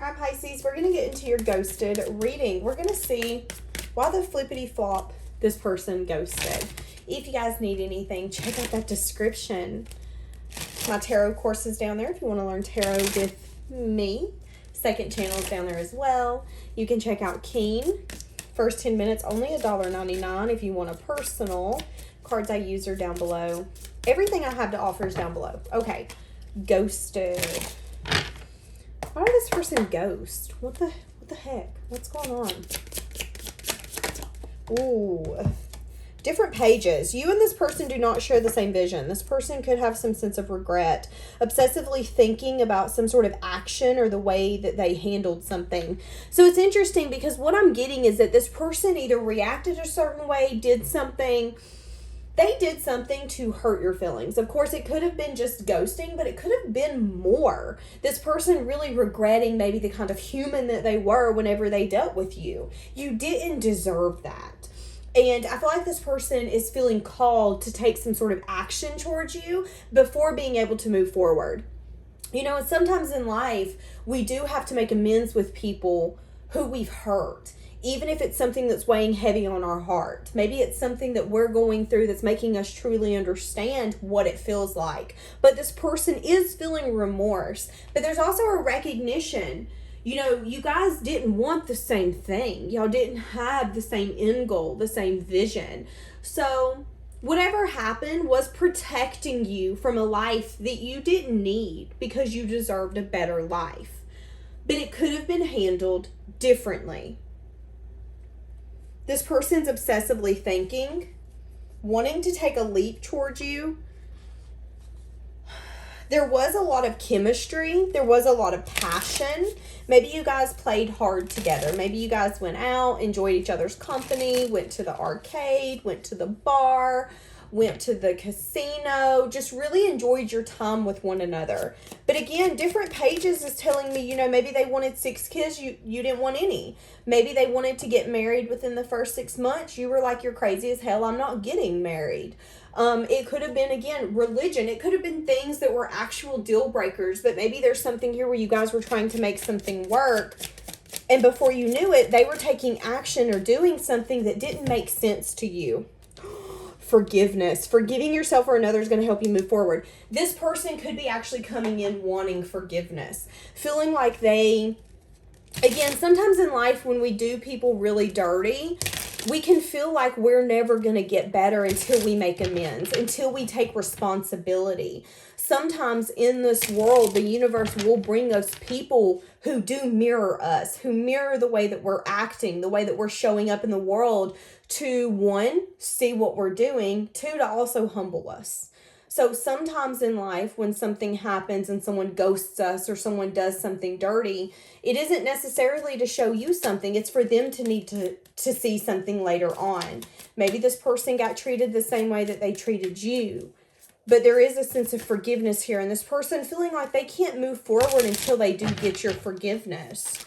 All right, Pisces, we're going to get into your ghosted reading. We're going to see why the flippity flop this person ghosted. If you guys need anything, check out that description. My tarot course is down there if you want to learn tarot with me. Second channel is down there as well. You can check out Keen. First 10 minutes, only $1.99 if you want a personal. Cards I use are down below. Everything I have to offer is down below. Okay, ghosted. Why did this person ghost? What the heck? What's going on? Ooh. Different pages. You and this person do not share the same vision. This person could have some sense of regret, obsessively thinking about some sort of action or the way that they handled something. So it's interesting because what I'm getting is that this person either reacted a certain way, did something. They did something to hurt your feelings. Of course, it could have been just ghosting, but it could have been more. This person really regretting maybe the kind of human that they were whenever they dealt with you. You didn't deserve that. And I feel like this person is feeling called to take some sort of action towards you before being able to move forward. You know, and sometimes in life, we do have to make amends with people who we've hurt. Even if it's something that's weighing heavy on our heart. Maybe it's something that we're going through that's making us truly understand what it feels like. But this person is feeling remorse. But there's also a recognition. You know, you guys didn't want the same thing. Y'all didn't have the same end goal, the same vision. So whatever happened was protecting you from a life that you didn't need because you deserved a better life. But it could have been handled differently. This person's obsessively thinking, wanting to take a leap towards you. There was a lot of chemistry. There was a lot of passion. Maybe you guys played hard together. Maybe you guys went out, enjoyed each other's company, went to the arcade, went to the bar, went to the casino, just really enjoyed your time with one another. But again, different pages is telling me, you know, maybe they wanted 6 kids, you didn't want any. Maybe they wanted to get married within the first 6 months. You were like, you're crazy as hell, I'm not getting married. It could have been, again, religion. It could have been things that were actual deal breakers, but maybe there's something here where you guys were trying to make something work. And before you knew it, they were taking action or doing something that didn't make sense to you. Forgiveness. Forgiving yourself or another is going to help you move forward. This person could be actually coming in wanting forgiveness. Feeling like they, again, sometimes in life when we do people really dirty, we can feel like we're never going to get better until we make amends, until we take responsibility. Sometimes in this world, the universe will bring us people who do mirror us, who mirror the way that we're acting, the way that we're showing up in the world to, 1, see what we're doing, 2, to also humble us. So sometimes in life, when something happens and someone ghosts us or someone does something dirty, it isn't necessarily to show you something. It's for them to need to see something later on. Maybe this person got treated the same way that they treated you. But there is a sense of forgiveness here. And this person feeling like they can't move forward until they do get your forgiveness.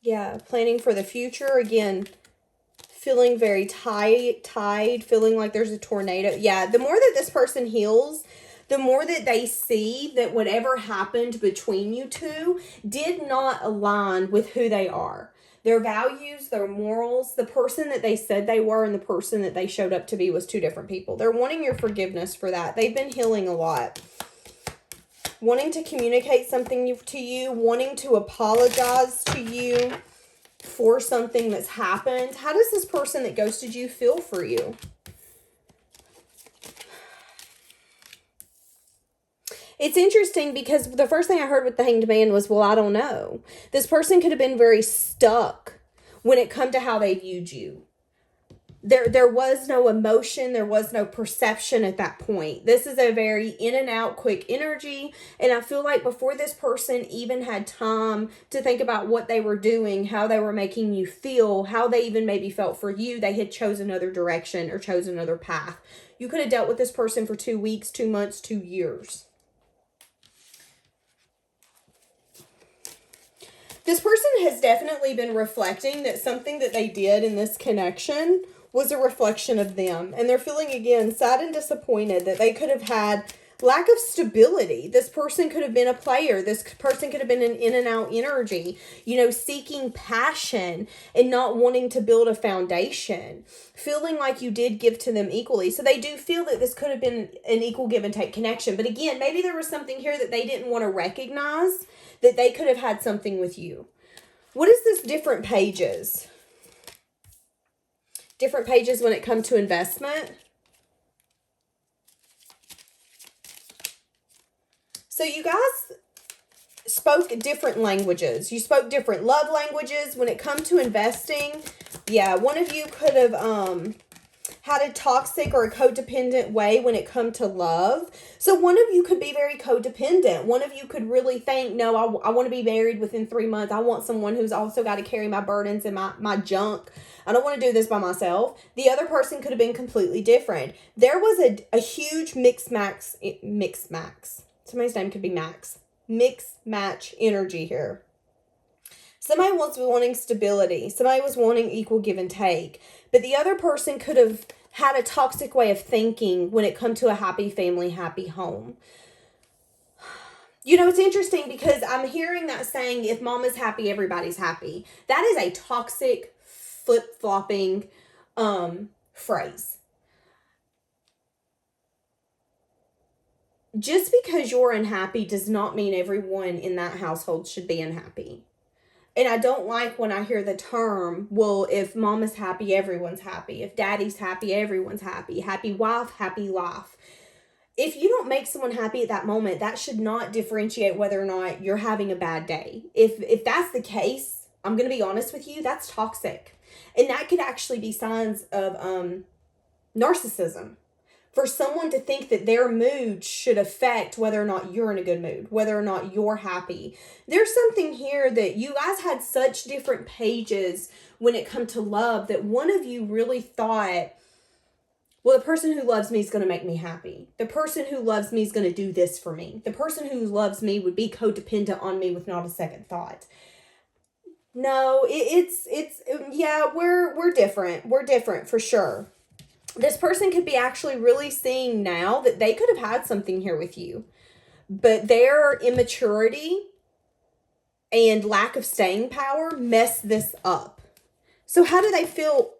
Yeah, planning for the future. Again, feeling very tied, feeling like there's a tornado. Yeah, the more that this person heals, the more that they see that whatever happened between you two did not align with who they are. Their values, their morals, the person that they said they were and the person that they showed up to be was 2 different people. They're wanting your forgiveness for that. They've been healing a lot. Wanting to communicate something to you, wanting to apologize to you for something that's happened. How does this person that ghosted you feel for you? It's interesting because the first thing I heard with the Hanged Man was, well, I don't know. This person could have been very stuck when it come to how they viewed you. There was no emotion. There was no perception at that point. This is a very in and out, quick energy. And I feel like before this person even had time to think about what they were doing, how they were making you feel, how they even maybe felt for you, they had chosen another direction or chose another path. You could have dealt with this person for 2 weeks, 2 months, 2 years. This person has definitely been reflecting that something that they did in this connection was a reflection of them. And they're feeling, again, sad and disappointed that they could have had Lack of stability. This person could have been a player. This person could have been an in and out energy, seeking passion and not wanting to build a foundation, feeling like you did give to them equally. So they do feel that this could have been an equal give and take connection. But again, maybe there was something here that they didn't want to recognize, that they could have had something with you. What is this different pages? Different pages when it comes to investment. So you guys spoke different languages. You spoke different love languages. When it comes to investing, yeah, one of you could have had a toxic or a codependent way when it comes to love. So one of you could be very codependent. One of you could really think, no, I want to be married within 3 months. I want someone who's also got to carry my burdens and my junk. I don't want to do this by myself. The other person could have been completely different. There was a huge mix max. Somebody's name could be Max. Mix match energy here. Somebody was wanting stability. Somebody was wanting equal give and take. But the other person could have had a toxic way of thinking when it comes to a happy family, happy home. It's interesting because I'm hearing that saying, if mama's happy, everybody's happy. That is a toxic, flip-flopping phrase. Just because you're unhappy does not mean everyone in that household should be unhappy. And I don't like when I hear the term, well, if mama's happy, everyone's happy. If daddy's happy, everyone's happy. Happy wife, happy life. If you don't make someone happy at that moment, that should not differentiate whether or not you're having a bad day. If that's the case, I'm going to be honest with you, that's toxic. And that could actually be signs of narcissism. For someone to think that their mood should affect whether or not you're in a good mood, whether or not you're happy. There's something here that you guys had such different pages when it comes to love that one of you really thought, well, the person who loves me is going to make me happy. The person who loves me is going to do this for me. The person who loves me would be codependent on me with not a second thought. No, we're different. We're different for sure. This person could be actually really seeing now that they could have had something here with you. But their immaturity and lack of staying power messed this up. So how do they feel?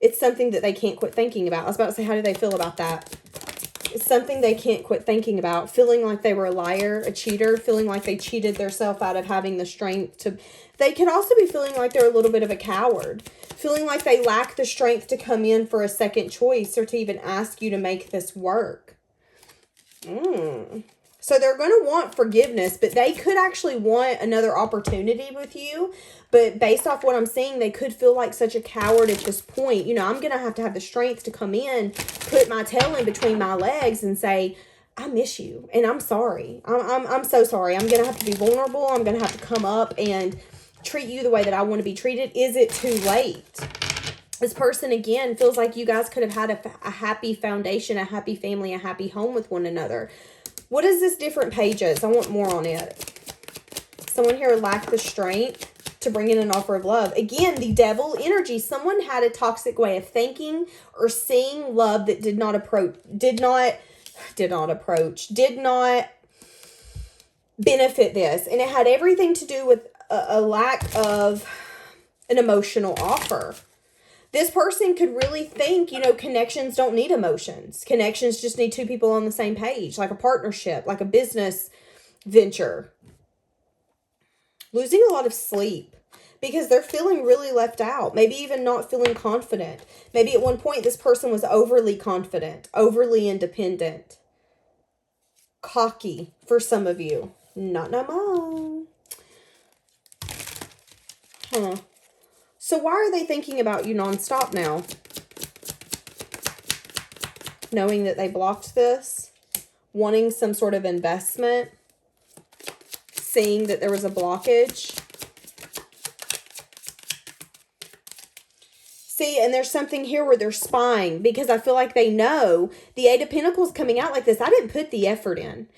It's something that they can't quit thinking about. I was about to say, how do they feel about that? It's something they can't quit thinking about. Feeling like they were a liar, a cheater. Feeling like they cheated themselves out of having the strength to... They could also be feeling like they're a little bit of a coward. Feeling like they lack the strength to come in for a second choice or to even ask you to make this work. So they're going to want forgiveness, but they could actually want another opportunity with you. But based off what I'm seeing, they could feel like such a coward at this point. I'm going to have the strength to come in, put my tail in between my legs and say, I miss you and I'm sorry. I'm so sorry. I'm going to have to be vulnerable. I'm going to have to come up and treat you the way that I want to be treated. Is it too late? This person, again, feels like you guys could have had a happy foundation, a happy family, a happy home with one another. What is this different pages? I want more on it. Someone here lacked the strength to bring in an offer of love. Again, the devil energy. Someone had a toxic way of thinking or seeing love that did not benefit this. And it had everything to do with a lack of an emotional offer. This person could really think, connections don't need emotions. Connections just need two people on the same page, like a partnership, like a business venture. Losing a lot of sleep because they're feeling really left out. Maybe even not feeling confident. Maybe at one point this person was overly confident, overly independent, cocky for some of you. Not no more. So why are they thinking about you nonstop now? Knowing that they blocked this, wanting some sort of investment, seeing that there was a blockage. See, and there's something here where they're spying because I feel like they know the Eight of Pentacles coming out like this. I didn't put the effort in.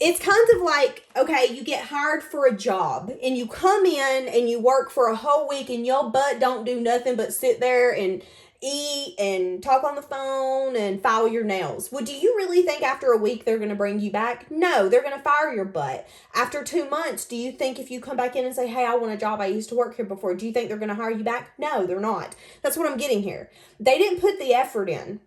It's kind of like, okay, you get hired for a job and you come in and you work for a whole week and your butt don't do nothing but sit there and eat and talk on the phone and file your nails. Well, do you really think after a week they're going to bring you back? No, they're going to fire your butt. After 2 months, do you think if you come back in and say, hey, I want a job, I used to work here before, do you think they're going to hire you back? No, they're not. That's what I'm getting here. They didn't put the effort in.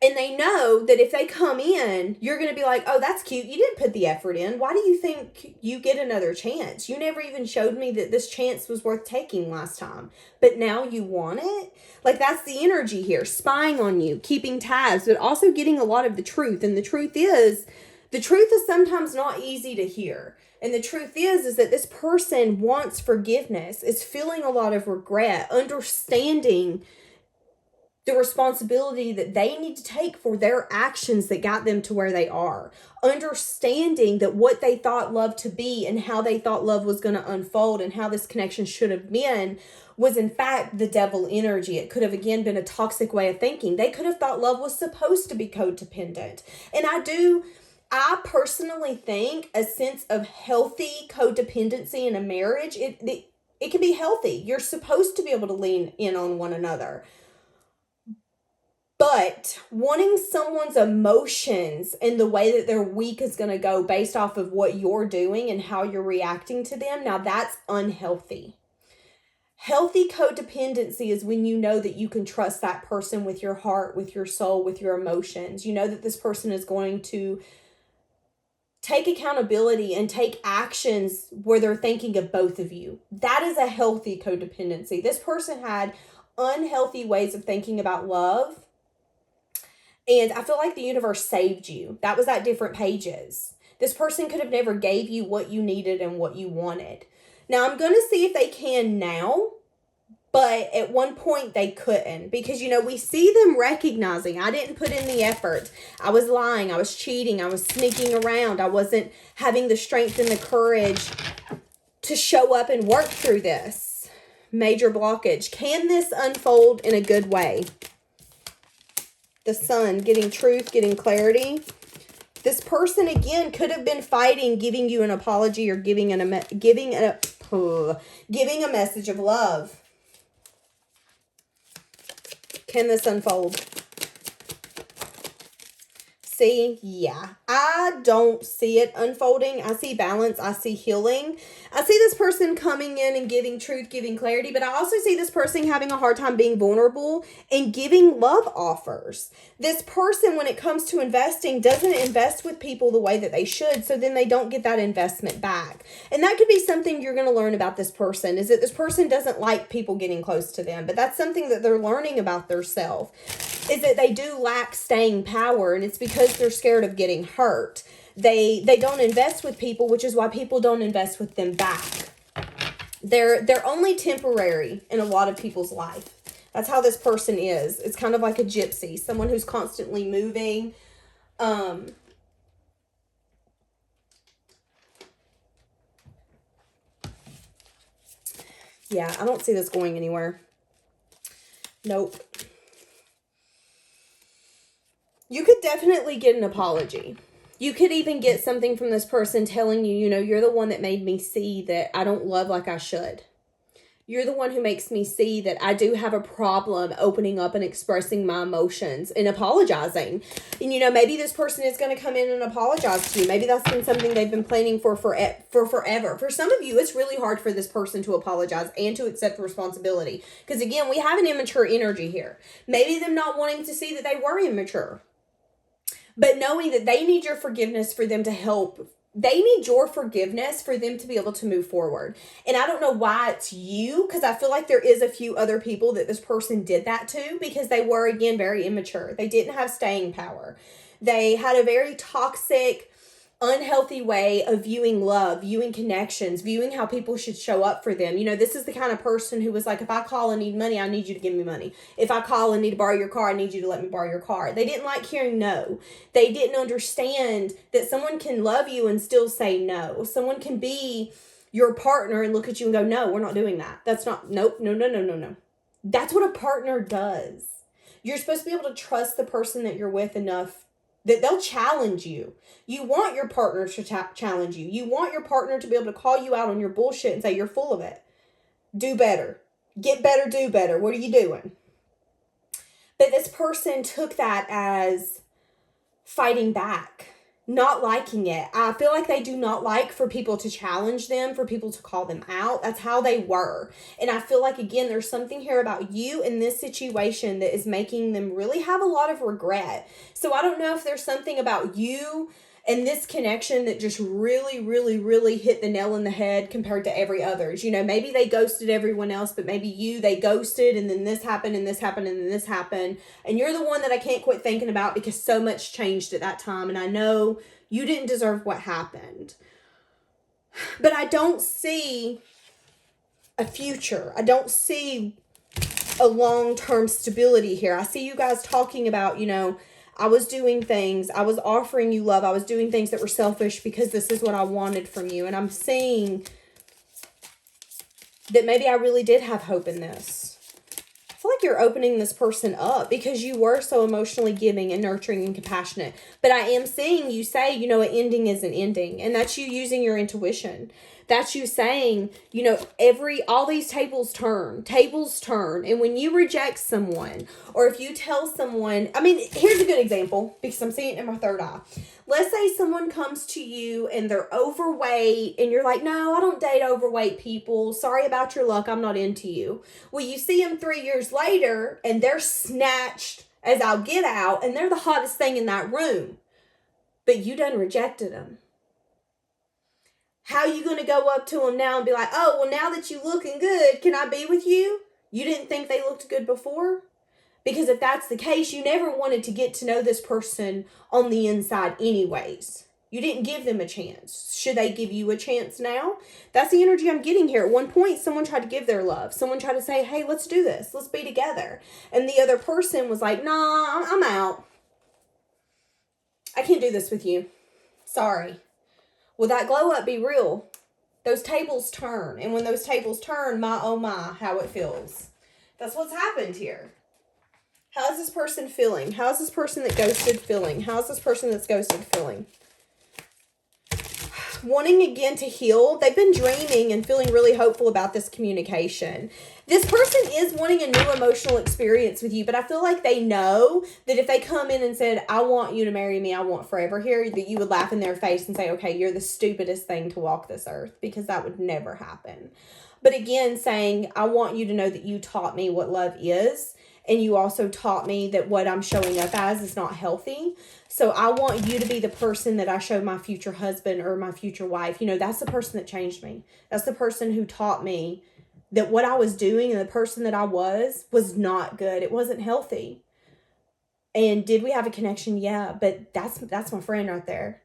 And they know that if they come in, you're going to be like, oh, that's cute. You didn't put the effort in. Why do you think you get another chance? You never even showed me that this chance was worth taking last time. But now you want it? Like, that's the energy here. Spying on you, keeping tabs, but also getting a lot of the truth. And the truth is sometimes not easy to hear. And the truth is that this person wants forgiveness, is feeling a lot of regret, understanding the responsibility that they need to take for their actions that got them to where they are. Understanding that what they thought love to be and how they thought love was going to unfold and how this connection should have been was in fact the devil energy. It could have again been a toxic way of thinking. They could have thought love was supposed to be codependent. And I personally think a sense of healthy codependency in a marriage, it can be healthy. You're supposed to be able to lean in on one another. But wanting someone's emotions and the way that their week is going to go based off of what you're doing and how you're reacting to them, now that's unhealthy. Healthy codependency is when you know that you can trust that person with your heart, with your soul, with your emotions. You know that this person is going to take accountability and take actions where they're thinking of both of you. That is a healthy codependency. This person had unhealthy ways of thinking about love. And I feel like the universe saved you. That was at different pages. This person could have never gave you what you needed and what you wanted. Now, I'm going to see if they can now, but at one point they couldn't. Because, we see them recognizing, I didn't put in the effort. I was lying. I was cheating. I was sneaking around. I wasn't having the strength and the courage to show up and work through this. Major blockage. Can this unfold in a good way? The Sun, getting truth, getting clarity. This person, again, could have been fighting, giving you an apology or giving a message of love. Can this unfold? See, yeah, I don't see it unfolding. I see balance. I see healing. I see this person coming in and giving truth, giving clarity, but I also see this person having a hard time being vulnerable and giving love offers. This person, when it comes to investing, doesn't invest with people the way that they should, so then they don't get that investment back. And that could be something you're going to learn about this person, is that this person doesn't like people getting close to them, but that's something that they're learning about themselves, is that they do lack staying power, and it's because they're scared of getting hurt. They don't invest with people, which is why people don't invest with them back. They're only temporary in a lot of people's life. That's how this person is. It's kind of like a gypsy, someone who's constantly moving. Yeah, I don't see this going anywhere. Nope. You could definitely get an apology. You could even get something from this person telling you, you're the one that made me see that I don't love like I should. You're the one who makes me see that I do have a problem opening up and expressing my emotions and apologizing. And, maybe this person is going to come in and apologize to you. Maybe that's been something they've been planning for forever. For some of you, it's really hard for this person to apologize and to accept responsibility. Because, again, we have an immature energy here. Maybe them not wanting to see that they were immature. But knowing that they need your forgiveness for them to help. They need your forgiveness for them to be able to move forward. And I don't know why it's you, because I feel like there is a few other people that this person did that to, because they were, again, very immature. They didn't have staying power. They had a very toxic, unhealthy way of viewing love, viewing connections, viewing how people should show up for them. This is the kind of person who was like, if I call and need money, I need you to give me money. If I call and need to borrow your car, I need you to let me borrow your car. They didn't like hearing no. They didn't understand that someone can love you and still say no. Someone can be your partner and look at you and go, no, we're not doing that. That's not, nope, no. That's what a partner does. You're supposed to be able to trust the person that you're with enough that they'll challenge you. You want your partner to challenge you. You want your partner to be able to call you out on your bullshit and say, you're full of it. Do better. Get better, do better. What are you doing? But this person took that as fighting back, not liking it. I feel like they do not like for people to challenge them, for people to call them out. That's how they were. And I feel like, again, there's something here about you in this situation that is making them really have a lot of regret. So I don't know if there's something about you and this connection that just really, really, really hit the nail in the head compared to every others. You know, maybe they ghosted everyone else, but maybe you, they ghosted, and then this happened, and this happened, and then this happened. And you're the one that I can't quit thinking about because so much changed at that time. And I know you didn't deserve what happened. But I don't see a future. I don't see a long-term stability here. I see you guys talking about, you know, I was doing things, I was offering you love, I was doing things that were selfish because this is what I wanted from you. And I'm seeing that maybe I really did have hope in this. I feel like you're opening this person up because you were so emotionally giving and nurturing and compassionate. But I am seeing you say, you know, an ending is an ending. And that's you using your intuition. That's you saying, you know, all these tables turn. And when you reject someone, or if you tell someone, I mean, here's a good example because I'm seeing it in my third eye. Let's say someone comes to you and they're overweight and you're like, no, I don't date overweight people. Sorry about your luck. I'm not into you. Well, you see them 3 years later and they're snatched as I'll get out and they're the hottest thing in that room. But you done rejected them. How are you going to go up to them now and be like, oh, well, now that you looking good, can I be with you? You didn't think they looked good before? Because if that's the case, you never wanted to get to know this person on the inside anyways. You didn't give them a chance. Should they give you a chance now? That's the energy I'm getting here. At one point, someone tried to give their love. Someone tried to say, hey, let's do this. Let's be together. And the other person was like, nah, I'm out. I can't do this with you. Sorry. Will that glow up be real? Those tables turn. And when those tables turn, my oh my, how it feels. That's what's happened here. How is this person feeling? How is this person that ghosted feeling? How is this person that's ghosted feeling? Wanting again to heal. They've been dreaming and feeling really hopeful about this communication. This person is wanting a new emotional experience with you, but I feel like they know that if they come in and said, I want you to marry me, I want forever here, that you would laugh in their face and say, okay, you're the stupidest thing to walk this earth, because that would never happen. But again, saying, I want you to know that you taught me what love is. And you also taught me that what I'm showing up as is not healthy. So I want you to be the person that I show my future husband or my future wife. You know, that's the person that changed me. That's the person who taught me that what I was doing and the person that I was not good. It wasn't healthy. And did we have a connection? Yeah, but that's my friend right there.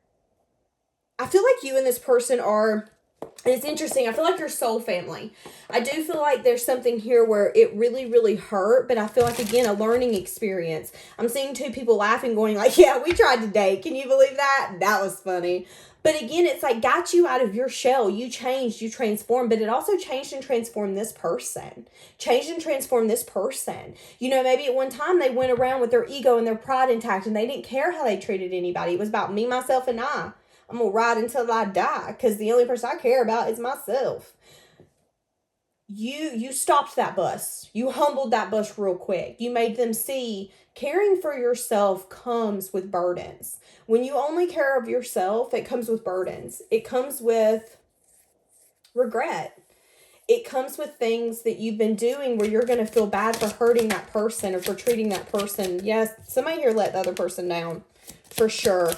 I feel like you and this person are... And it's interesting. I feel like you're soul family. I do feel like there's something here where it really, really hurt. But I feel like, again, a learning experience. I'm seeing two people laughing going like, yeah, we tried to date. Can you believe that? That was funny. But again, it's like got you out of your shell. You changed, you transformed. But it also changed and transformed this person. Changed and transformed this person. You know, maybe at one time they went around with their ego and their pride intact. And they didn't care how they treated anybody. It was about me, myself, and I. I'm going to ride until I die because the only person I care about is myself. You stopped that bus. You humbled that bus real quick. You made them see caring for yourself comes with burdens. When you only care of yourself, it comes with burdens. It comes with regret. It comes with things that you've been doing where you're going to feel bad for hurting that person or for treating that person. Yes, somebody here let the other person down. For sure.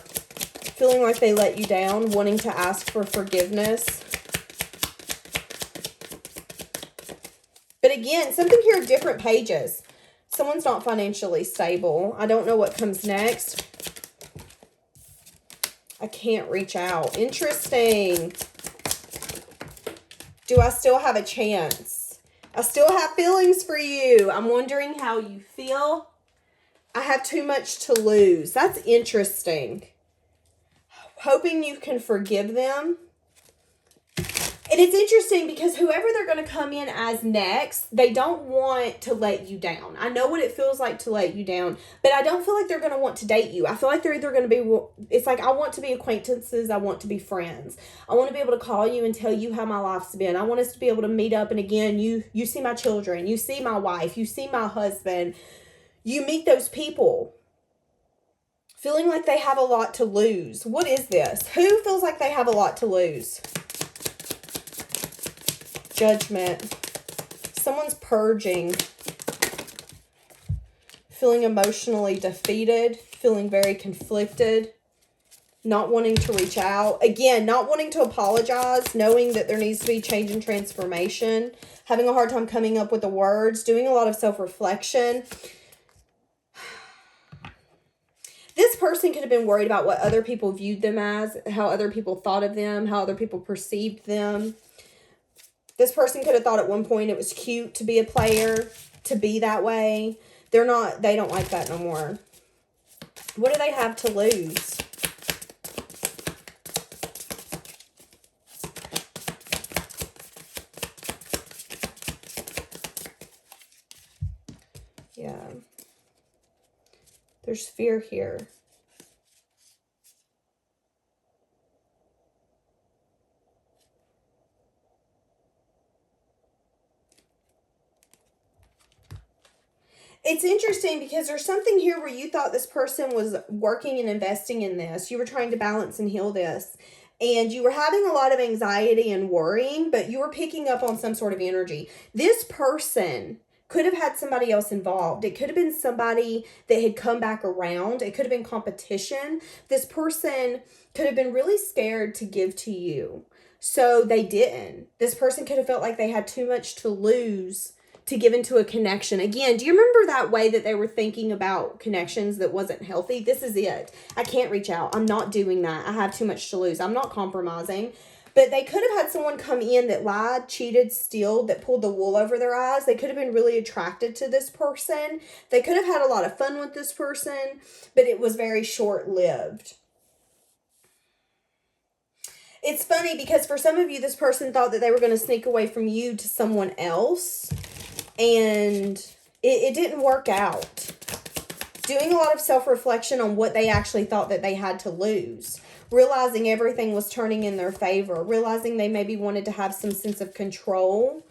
Feeling like they let you down, wanting to ask for forgiveness. But again, something here, different pages. Someone's not financially stable. I don't know what comes next. I can't reach out. Interesting. Do I still have a chance? I still have feelings for you. I'm wondering how you feel. I have too much to lose. That's interesting. Hoping you can forgive them. And it's interesting because whoever they're going to come in as next, they don't want to let you down. I know what it feels like to let you down, but I don't feel like they're going to want to date you. I feel like they're either going to be, it's like I want to be acquaintances, I want to be friends. I want to be able to call you and tell you how my life's been. I want us to be able to meet up, and again, you see my children, you see my wife, you see my husband. You meet those people feeling like they have a lot to lose. What is this? Who feels like they have a lot to lose? Judgment. Someone's purging. Feeling emotionally defeated. Feeling very conflicted. Not wanting to reach out. Again, not wanting to apologize. Knowing that there needs to be change and transformation. Having a hard time coming up with the words. Doing a lot of self-reflection. This person could have been worried about what other people viewed them as. How other people thought of them. How other people perceived them. This person could have thought at one point it was cute to be a player. To be that way. They don't like that no more. What do they have to lose? Yeah. There's fear here. It's interesting because there's something here where you thought this person was working and investing in this. You were trying to balance and heal this. And you were having a lot of anxiety and worrying, but you were picking up on some sort of energy. This person could have had somebody else involved. It could have been somebody that had come back around. It could have been competition. This person could have been really scared to give to you. So they didn't. This person could have felt like they had too much to lose to give into a connection. Again, do you remember that way that they were thinking about connections that wasn't healthy? This is it. I can't reach out. I'm not doing that. I have too much to lose. I'm not compromising. But they could have had someone come in that lied, cheated, stealed, that pulled the wool over their eyes. They could have been really attracted to this person. They could have had a lot of fun with this person, but it was very short-lived. It's funny because for some of you, this person thought that they were going to sneak away from you to someone else. And it didn't work out. Doing a lot of self-reflection on what they actually thought that they had to lose. Realizing everything was turning in their favor. Realizing they maybe wanted to have some sense of control.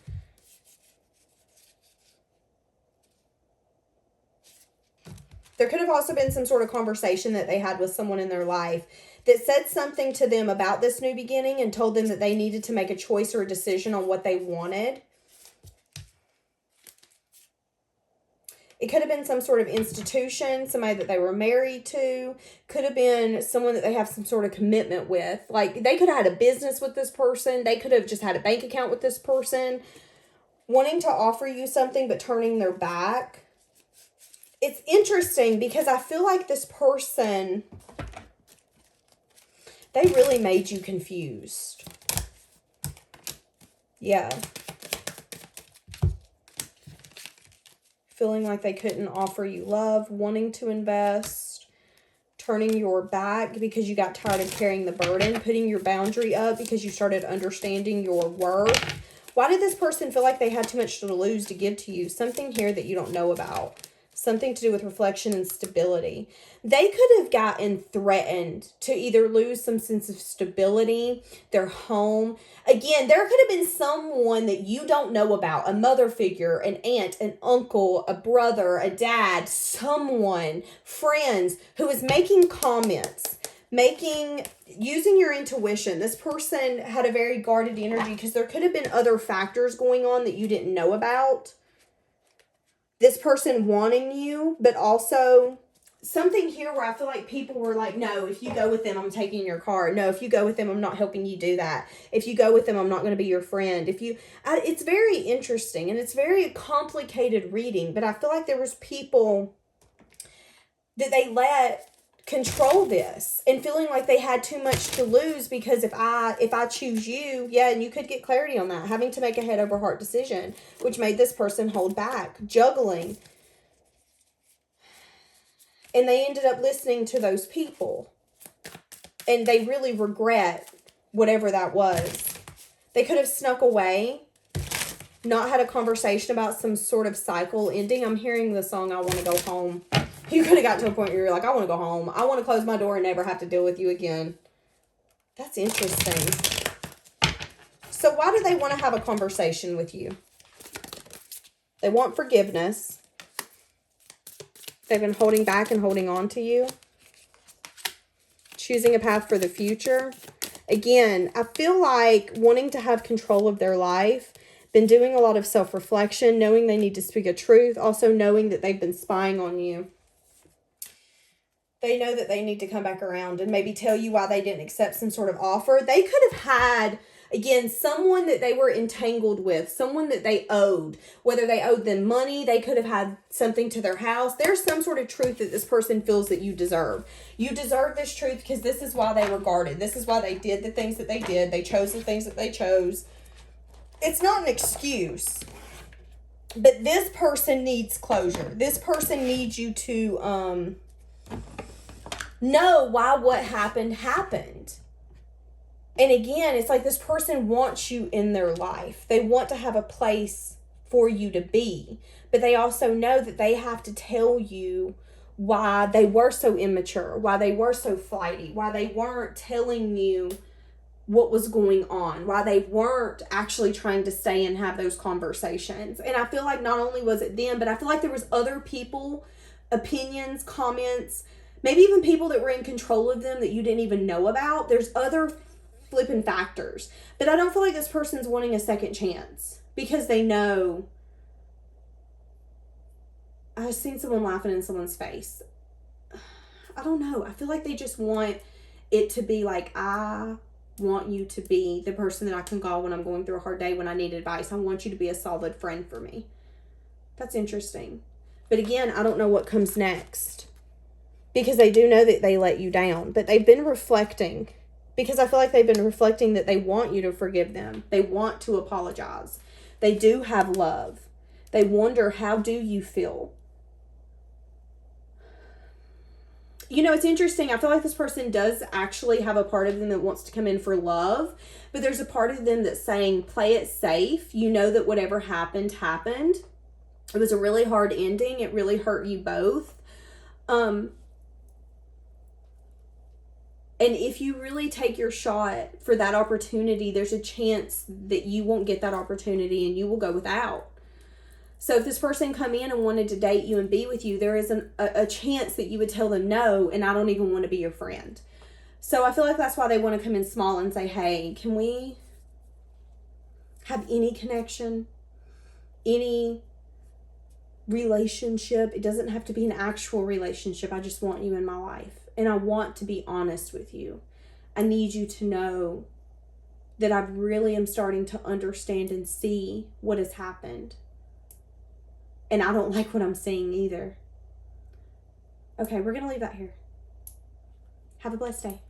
There could have also been some sort of conversation that they had with someone in their life that said something to them about this new beginning and told them that they needed to make a choice or a decision on what they wanted. It could have been some sort of institution, somebody that they were married to. Could have been someone that they have some sort of commitment with. Like, they could have had a business with this person. They could have just had a bank account with this person. Wanting to offer you something, but turning their back. It's interesting because I feel like this person, they really made you confused. Yeah. Feeling like they couldn't offer you love, wanting to invest, turning your back because you got tired of carrying the burden, putting your boundary up because you started understanding your worth. Why did this person feel like they had too much to lose to give to you? Something here that you don't know about. Something to do with reflection and stability. They could have gotten threatened to either lose some sense of stability, their home. Again, there could have been someone that you don't know about, a mother figure, an aunt, an uncle, a brother, a dad, someone, friends, who is making comments, using your intuition. This person had a very guarded energy because there could have been other factors going on that you didn't know about. This person wanting you, but also something here where I feel like people were like, no, if you go with them, I'm taking your car. No, if you go with them, I'm not helping you do that. If you go with them, I'm not going to be your friend. It's very interesting and it's very complicated reading, but I feel like there was people that they let control this and feeling like they had too much to lose because if I choose you, yeah, and you could get clarity on that, having to make a head over heart decision, which made this person hold back, juggling. And they ended up listening to those people. And they really regret whatever that was. They could have snuck away, not had a conversation about some sort of cycle ending. I'm hearing the song, I Want to Go Home. You could have got to a point where you're like, I want to go home. I want to close my door and never have to deal with you again. That's interesting. So why do they want to have a conversation with you? They want forgiveness. They've been holding back and holding on to you. Choosing a path for the future. Again, I feel like wanting to have control of their life. Been doing a lot of self-reflection, knowing they need to speak a truth. Also knowing that they've been spying on you. They know that they need to come back around and maybe tell you why they didn't accept some sort of offer. They could have had, again, someone that they were entangled with, someone that they owed, whether they owed them money, they could have had something to their house. There's some sort of truth that this person feels that you deserve. You deserve this truth because this is why they were guarded. This is why they did the things that they did. They chose the things that they chose. It's not an excuse, but this person needs closure. This person needs you to, know why what happened. And again, it's like this person wants you in their life. They want to have a place for you to be. But they also know that they have to tell you why they were so immature, why they were so flighty, why they weren't telling you what was going on, why they weren't actually trying to stay and have those conversations. And I feel like not only was it them, but I feel like there was other people, opinions, comments, maybe even people that were in control of them that you didn't even know about. There's other flipping factors. But I don't feel like this person's wanting a second chance because they know. I've seen someone laughing in someone's face. I don't know. I feel like they just want it to be like, I want you to be the person that I can call when I'm going through a hard day, when I need advice. I want you to be a solid friend for me. That's interesting. But again, I don't know what comes next. Because they do know that they let you down. But they've been reflecting. Because I feel like they've been reflecting that they want you to forgive them. They want to apologize. They do have love. They wonder, how do you feel? You know, it's interesting. I feel like this person does actually have a part of them that wants to come in for love. But there's a part of them that's saying, play it safe. You know that whatever happened, happened. It was a really hard ending. It really hurt you both. And if you really take your shot for that opportunity, there's a chance that you won't get that opportunity and you will go without. So if this person come in and wanted to date you and be with you, there is a chance that you would tell them no, and I don't even want to be your friend. So I feel like that's why they want to come in small and say, hey, can we have any connection, any relationship? It doesn't have to be an actual relationship. I just want you in my life. And I want to be honest with you. I need you to know that I really am starting to understand and see what has happened. And I don't like what I'm seeing either. Okay, we're going to leave that here. Have a blessed day.